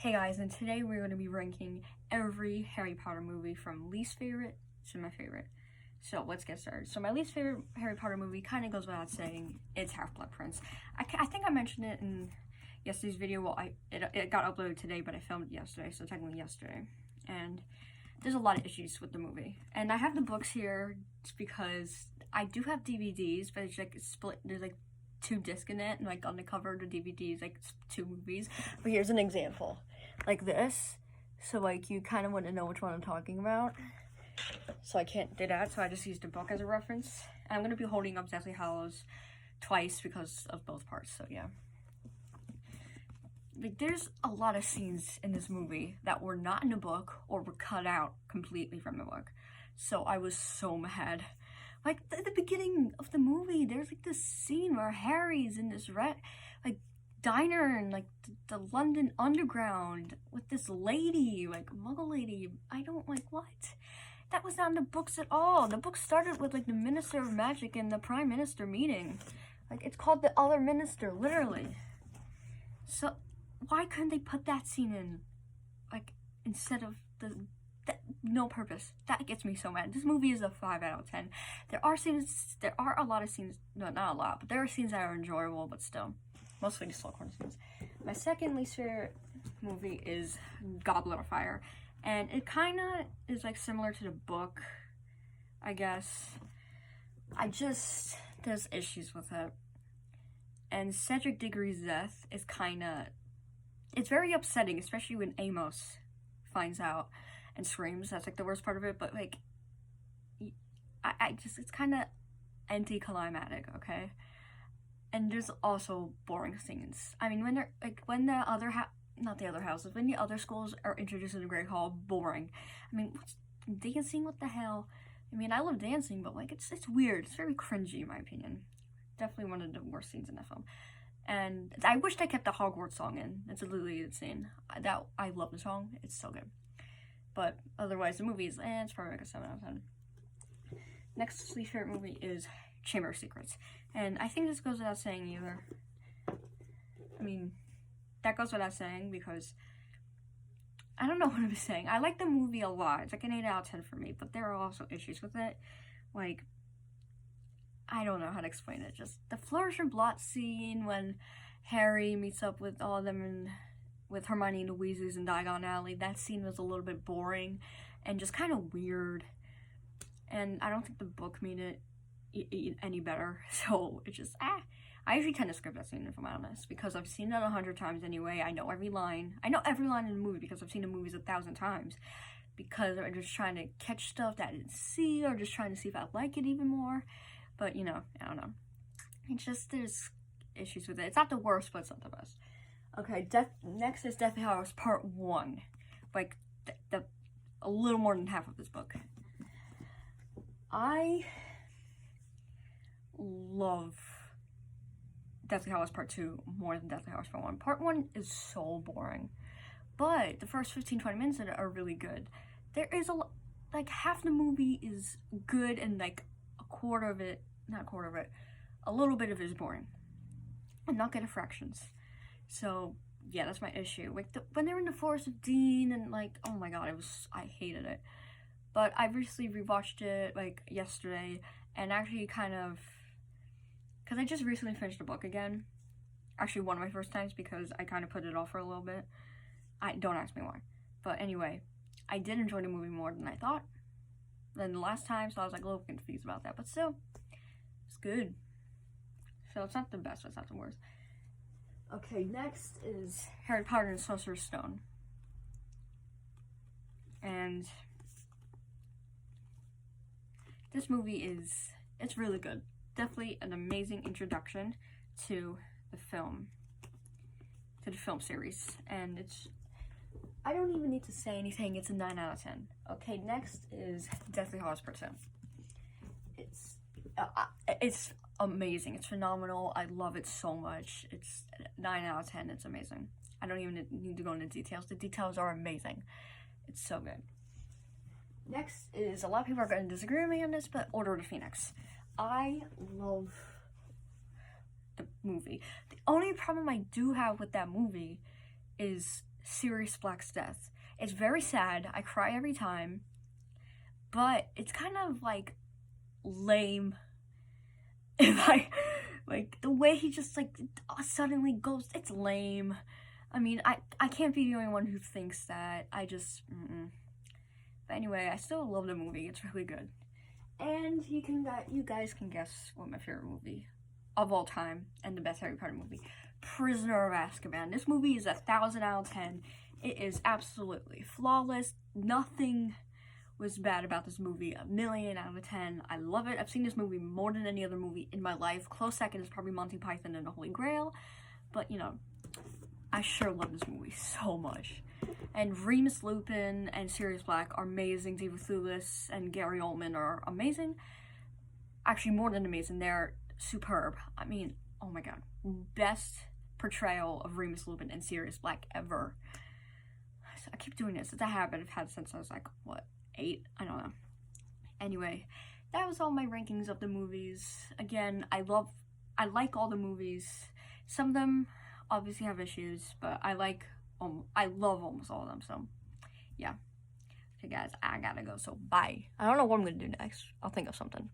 Hey guys, and today we're going to be ranking every Harry Potter movie from least favorite to my favorite. So let's get started. So my least favorite Harry Potter movie kind of goes without saying, it's Half-Blood Prince. I think I mentioned it in yesterday's video. Well, it got uploaded today, but I filmed it yesterday, so technically yesterday. And there's a lot of issues with the movie. And I have the books here because I do have DVDs, but it's like split. There's like 2 discs in it, and like on the cover of the DVD is like 2 movies. But here's an example, like this. So like you kind of want to know which one I'm talking about. So I can't do that, so I just used the book as a reference. And I'm gonna be holding up Deathly Hallows twice because of both parts. So yeah. Like, there's a lot of scenes in this movie that were not in the book or were cut out completely from the book. So I was so mad. Like, at the beginning of the movie, there's like this scene where Harry's in this diner and like the London Underground with this lady, like Muggle lady. I don't like, what? That was not in the books at all. The book started with like the Minister of Magic and the Prime Minister meeting. Like, it's called The Other Minister, literally. So why couldn't they put that scene in, like, instead of no purpose? That gets me so mad. This movie is a 5 out of 10. There are a lot of scenes, no, not a lot, but there are scenes that are enjoyable, but still, mostly the Slughorn scenes. My second least favorite movie is Goblet of Fire, and it kind of is, like, similar to the book, I guess. There's issues with it. And Cedric Diggory's death is it's very upsetting, especially when Amos finds out and screams. That's like the worst part of it, but like, it's kind of anticlimactic, okay? And there's also boring scenes. I mean, when the other schools are introduced in the Great Hall, boring. I mean, dancing, what the hell? I mean, I love dancing, but like, it's weird. It's very cringy, in my opinion. Definitely one of the worst scenes in that film. And I wish they kept the Hogwarts song in. It's a really good scene. I love the song. It's so good. But otherwise, the movie is, it's probably like a 7 out of 10. Next least favorite movie is Chamber of Secrets. And I think this goes without saying either. I mean, that goes without saying because I don't know what I'm saying. I like the movie a lot. It's like an 8 out of 10 for me, but there are also issues with it. Like, I don't know how to explain it. Just the Flourish and Blot scene when Harry meets up with all of them and with Hermione and the Weasleys in Diagon Alley. That scene was a little bit boring and just kind of weird. And I don't think the book made it any better. So it's just, I usually tend to skip that scene if I'm honest, because I've seen it 100 times anyway. I know every line. I know every line in the movie because I've seen the movies 1,000 times. Because I'm just trying to catch stuff that I didn't see, or just trying to see if I like it even more. But, you know, I don't know. It's just, there's issues with it. It's not the worst, but it's not the best. Okay, next is Deathly Hallows Part 1. Like, a little more than half of this book. I love Deathly Hallows Part 2 more than Deathly Hallows Part 1. Part 1 is so boring. But the first 15-20 minutes of it are really good. There is like, half the movie is good and like a little bit of it is boring. I'm not good at fractions. So, yeah, that's my issue. Like, when they're in the Forest of Dean and, like, oh my god, I hated it. But I recently rewatched it, like, yesterday, and actually because I just recently finished the book again. Actually, one of my first times, because I kind of put it off for a little bit. Don't ask me why. But anyway, I did enjoy the movie more than I thought than the last time, so I was like a little confused about that, but still, it's good. So it's not the best, but it's not the worst. Okay, next is Harry Potter and the Sorcerer's Stone. And this movie it's really good. Definitely an amazing introduction to the film series. And I don't even need to say anything. It's a 9 out of 10. Okay, next is Deathly Hallows Part 2. It's amazing. It's phenomenal. I love it so much. It's 9 out of 10. It's amazing. I don't even need to go into details. The details are amazing. It's so good. Next is, a lot of people are going to disagree with me on this, but Order of the Phoenix. I love the movie. The only problem I do have with that movie is Sirius Black's death. It's very sad. I cry every time. But it's kind of like lame. Like the way he just like suddenly goes, it's lame. I mean, I can't be the only one who thinks that. I just, But anyway, I still love the movie. It's really good. And you guys can guess what my favorite movie of all time and the best Harry Potter movie, Prisoner of Azkaban. This movie is 1,000 out of 10. It is absolutely flawless. Nothing was bad about this movie. 1,000,000 out of 10. I love it. I've seen this movie more than any other movie in my life. Close second is probably Monty Python and the Holy Grail. But, you know, I sure love this movie so much. And Remus Lupin and Sirius Black are amazing. David Thewlis and Gary Oldman are amazing. Actually, more than amazing. They're superb. I mean, oh my god. Best portrayal of Remus Lupin and Sirius Black ever. I keep doing this. It's a habit I've had since I was like, what, 8? I don't know. Anyway, that was all my rankings of the movies. Again, I like all the movies. Some of them obviously have issues, but I love almost all of them, so yeah. Okay guys, I gotta go, so bye. I don't know what I'm gonna do next. I'll think of something.